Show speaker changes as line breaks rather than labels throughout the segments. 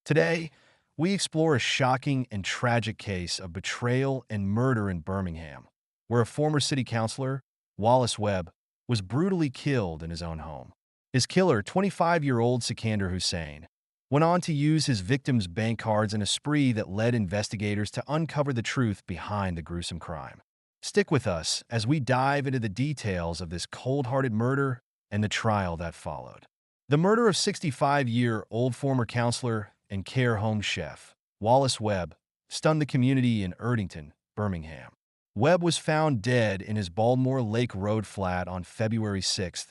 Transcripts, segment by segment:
Today, we explore a shocking and tragic case of betrayal and murder in Birmingham, where a former city councillor, Wallis Webb, was brutally killed in his own home. His killer, 25-year-old Sakander Hussain, went on to use his victim's bank cards in a spree that led investigators to uncover the truth behind the gruesome crime. Stick with us as we dive into the details of this cold-hearted murder and the trial that followed. The murder of 65-year-old former councillor and care home chef, Wallis Webb, stunned the community in Erdington, Birmingham. Webb was found dead in his Baltimore Lake Road flat on February 6,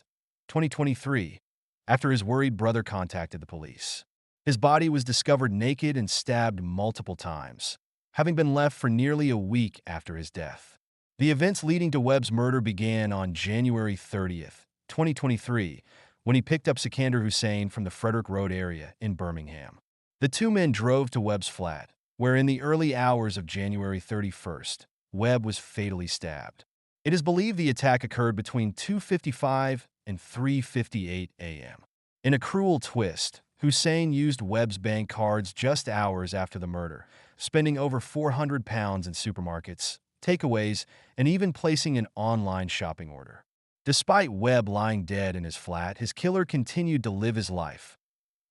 2023, after his worried brother contacted the police. His body was discovered naked and stabbed multiple times, having been left for nearly a week after his death. The events leading to Webb's murder began on January 30, 2023, when he picked up Sakander Hussain from the Frederick Road area in Birmingham. The two men drove to Webb's flat, where in the early hours of January 31st, Webb was fatally stabbed. It is believed the attack occurred between 2:55 and 3:58 a.m. In a cruel twist, Hussain used Webb's bank cards just hours after the murder, spending over £400 in supermarkets, takeaways, and even placing an online shopping order. Despite Webb lying dead in his flat, his killer continued to live his life,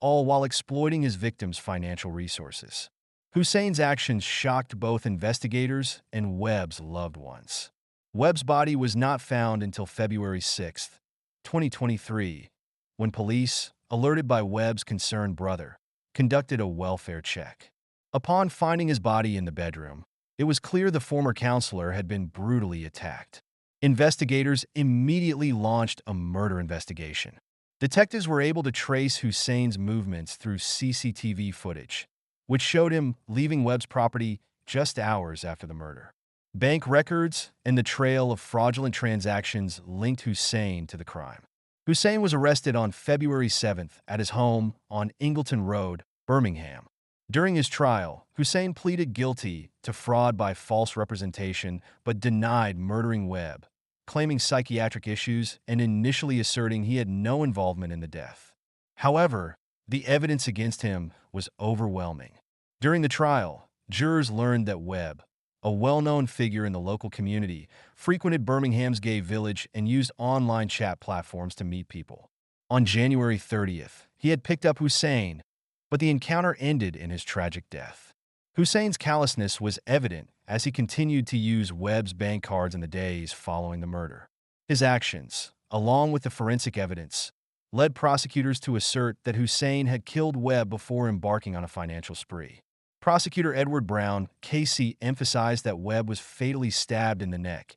all while exploiting his victims' financial resources. Hussain's actions shocked both investigators and Webb's loved ones. Webb's body was not found until February 6, 2023, when police, alerted by Webb's concerned brother, conducted a welfare check. Upon finding his body in the bedroom, it was clear the former councillor had been brutally attacked. Investigators immediately launched a murder investigation. Detectives were able to trace Hussain's movements through CCTV footage, which showed him leaving Webb's property just hours after the murder. Bank records and the trail of fraudulent transactions linked Hussain to the crime. Hussain was arrested on February 7th at his home on Ingleton Road, Birmingham. During his trial, Hussain pleaded guilty to fraud by false representation but denied murdering Webb, claiming psychiatric issues and initially asserting he had no involvement in the death. However, the evidence against him was overwhelming. During the trial, jurors learned that Webb, a well-known figure in the local community, frequented Birmingham's gay village and used online chat platforms to meet people. On January 30th, he had picked up Hussain, but the encounter ended in his tragic death. Hussain's callousness was evident as he continued to use Webb's bank cards in the days following the murder. His actions, along with the forensic evidence, led prosecutors to assert that Hussain had killed Webb before embarking on a financial spree. Prosecutor Edward Brown, KC, emphasized that Webb was fatally stabbed in the neck,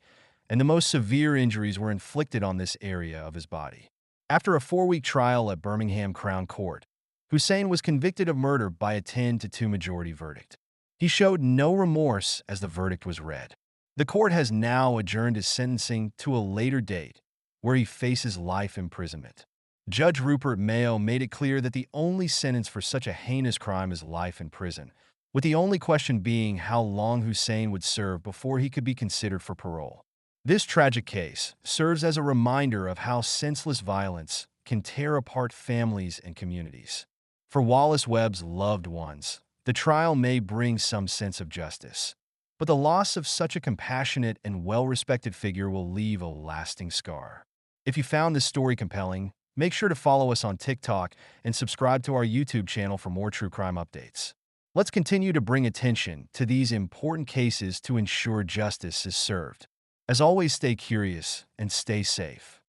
and the most severe injuries were inflicted on this area of his body. After a 4-week trial at Birmingham Crown Court, Hussain was convicted of murder by a 10-2 majority verdict. He showed no remorse as the verdict was read. The court has now adjourned his sentencing to a later date, where he faces life imprisonment. Judge Rupert Mayo made it clear that the only sentence for such a heinous crime is life in prison, with the only question being how long Hussain would serve before he could be considered for parole. This tragic case serves as a reminder of how senseless violence can tear apart families and communities. For Wallis Webb's loved ones, the trial may bring some sense of justice, but the loss of such a compassionate and well-respected figure will leave a lasting scar. If you found this story compelling, make sure to follow us on TikTok and subscribe to our YouTube channel for more true crime updates. Let's continue to bring attention to these important cases to ensure justice is served. As always, stay curious and stay safe.